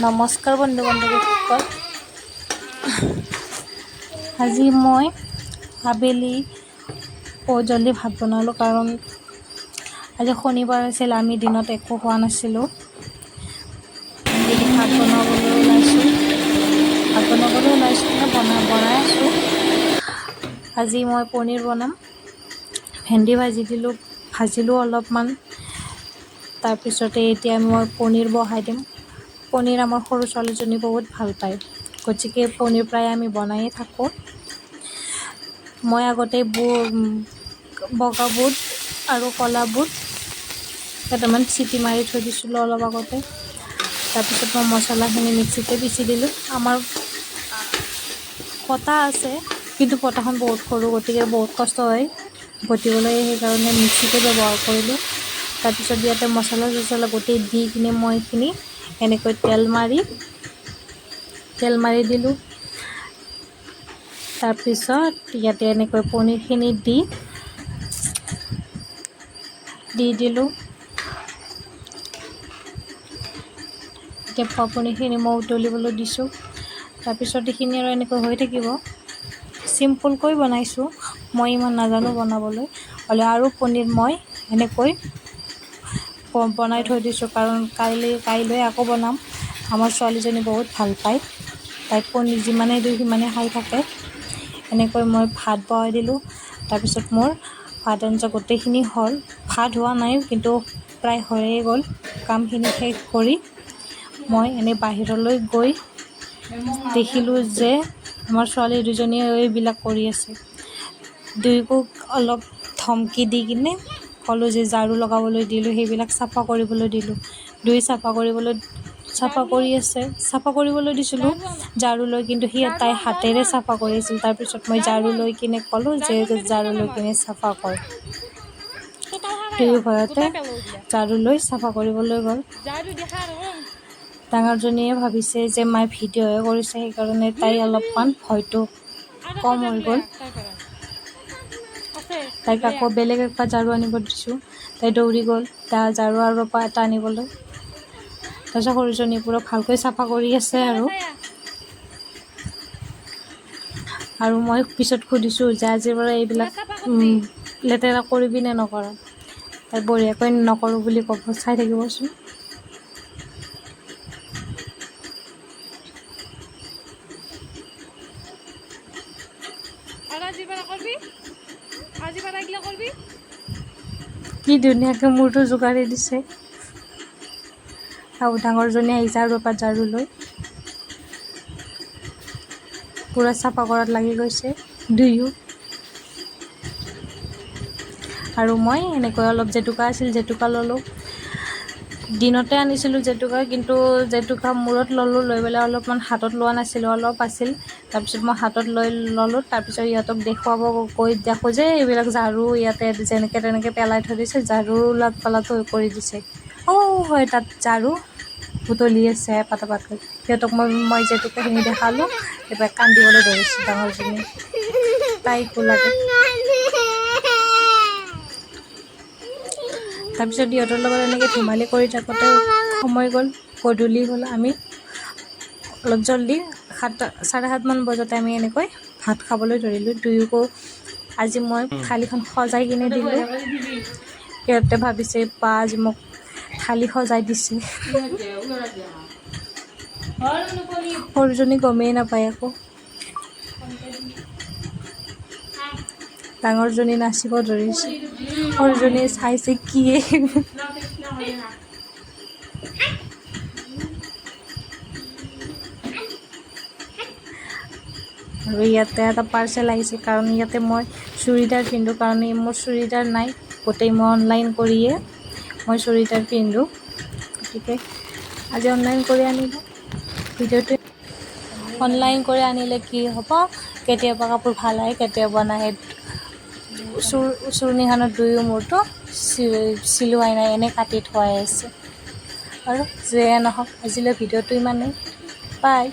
নমস্কাৰ বন্ধু বান্ধৱীসকল। আজি মই আবেলি বহুত জলদি ভাত বনালোঁ, কাৰণ আজি শনিবাৰ আছিল। আমি দিনত একো খোৱা নাছিলোঁ। ভাত বনাবলৈ ওলাইছোঁ বনাই আছোঁ। আজি মই পনীৰ বনাম। ভেন্দি ভাজিলোঁ অলপমান। তাৰপিছতে এতিয়া মই পনীৰ বহাই দিম। পনীৰ আমাৰ সৰু ছোৱালীজনী বহুত ভাল পায়, গতিকে পনীৰ প্ৰায় আমি বনায়ে থাকোঁ। মই আগতে বগা বুট আৰু ক'লা বুট কেইটামান চিটি মাৰি থৈ দিছিলোঁ অলপ আগতে। তাৰপিছত মই মছলাখিনি মিক্সিতে পিচি দিলোঁ। আমাৰ পটা আছে, কিন্তু পটাখন বহুত সৰু, গতিকে বহুত কষ্ট হয় বটিবলৈ, সেইকাৰণে মিক্সিতে ব্যৱহাৰ কৰিলোঁ। তাৰপিছত ইয়াতে মছলা গোটেই দি কিনে মই এইখিনি এনেকৈ তেল মাৰি দিলোঁ। তাৰপিছত ইয়াতে এনেকৈ পনীৰখিনি দি দিলোঁ। এতিয়া পনীৰখিনি মই উতলিবলৈ দিছোঁ। তাৰপিছত এইখিনি আৰু এনেকৈ হৈ থাকিব। চিম্পুলকৈ বনাইছোঁ, মই ইমান নাজানো বনাবলৈ। হ'লে আৰু পনীৰ মই এনেকৈ বনাই থৈ দিছোঁ, কাৰণ কাইলৈ আকৌ বনাম। আমাৰ ছোৱালীজনী বহুত ভাল পায়, তাইক পনীৰ যিমানেই দিওঁ সিমানেই খাই থাকে। এনেকৈ মই ভাত বহাই দিলোঁ। তাৰপিছত মোৰ ভাত আঞ্জা গোটেইখিনি হ'ল। ভাত হোৱা নাই, কিন্তু প্ৰায় হৈয়ে গ'ল। কামখিনি শেষ কৰি মই এনেই বাহিৰলৈ গৈ দেখিলোঁ যে আমাৰ ছোৱালী দুজনীয়ে এইবিলাক কৰি আছে। দুয়োকো অলপ ধমকি দি কিনে ক'লোঁ যে ঝাৰু লগাবলৈ দিলোঁ, সেইবিলাক চাফা কৰিবলৈ দিলোঁ। দুই চাফা কৰিবলৈ দিছিলোঁ ঝাৰু লৈ, কিন্তু তাই হাতেৰে চাফা কৰি আছিল। তাৰপিছত মই ঝাৰু লৈ কিনে ক'লোঁ যে ঝাৰু লৈ কিনে চাফা কৰ। দুয়ো ঘৰতে ঝাৰু লৈ চাফা কৰিবলৈ গ'ল। ডাঙৰজনীয়ে ভাবিছে যে মায়ে ভিডিঅ'হে কৰিছে, সেইকাৰণে তাই অলপমান ভয়টো কম হৈ গ'ল। তাইক আকৌ বেলেগ এটা ঝাৰু আনিব দিছোঁ। তাই দৌৰি গ'ল ঝাৰু আৰু এটা আনিবলৈ। তাৰপিছত সৰুজনী পুৰা ভালকৈ চাফা কৰি আছে আৰু মই পিছত সুধিছোঁ যে আজিৰ পৰা এইবিলাক লেতেৰা কৰিবি নে নকৰ। তাই বঢ়িয়াকৈ নকৰোঁ বুলি ক'ব। চাই থাকিবচোন। কি ধুনীয়াকৈ মূৰটো জোকাৰি দিছে। আৰু ডাঙৰজনী আহিছে আৰু এপাত ঝাৰু লৈ পূৰা চাফা কৰাত লাগি গৈছে দুয়ো। আৰু মই এনেকৈ অলপ জেতুকা আছিল, জেতুকা ল'লোঁ। দিনতে আনিছিলোঁ জেতুকা, কিন্তু জেতুকা মূৰত ল'লোঁ, লৈ পেলাই অলপমান হাতত লোৱা নাছিলোঁ, অলপ আছিল। তাৰপিছত মই হাতত ল'লোঁ। তাৰপিছত ইহঁতক দেখোঁ যে এইবিলাক ঝাৰু ইয়াতে যেনেকৈ তেনেকৈ পেলাই থৈ দিছে, ঝাৰু উলট পালট কৰি দিছে। হয়, তাত ঝাৰু বুটলি আছে এপাত এপাতকৈ। সিহঁতক মই জেতুকাখিনি দেখালোঁ, এবাৰ কান্দিবলৈ ধৰিছে ডাঙৰজনী, তাইকো লাগে। তাৰপিছত ইহঁতৰ লগত এনেকৈ ধেমালি কৰি থাকোঁতে সময় গ'ল, গধূলি হ'ল। আমি অলপ জলদি 7:30 বজাতে আমি এনেকৈ ভাত খাবলৈ ধৰিলোঁ। দুয়োকো আজি মই থালিখন সজাই কিনে দিলোঁ। সিহঁতে ভাবিছে বা আজি মোক থালি সজাই দিছে। সৰুজনী গমেই নাপায় আকৌ। ডাঙৰজনী নাচিব ধৰিছে, সৰুজনীয়ে চাইছে কি আৰু ইয়াতে এটা পাৰ্চেল আহিছে, কাৰণ ইয়াতে মই চুৰিদাৰ পিন্ধোঁ, কাৰণ মোৰ চুৰিদাৰ নাই। গোটেই মই অনলাইন কৰিয়ে মই চুৰিদাৰ পিন্ধোঁ, গতিকে আজি অনলাইন কৰি আনিলোঁ। ভিডিঅ'টো অনলাইন কৰি আনিলে কি হ'ব, কেতিয়াবা কাপোৰ ভাল আহে, কেতিয়াবা নাহে। চুৰণিখনত দুয়ো মোৰতো চিলোৱাই নাই, এনেই কাটি থোৱাই আছে। আৰু যিয়ে নহওক আজিলৈ ভিডিঅ'টো ইমানেই। বাই।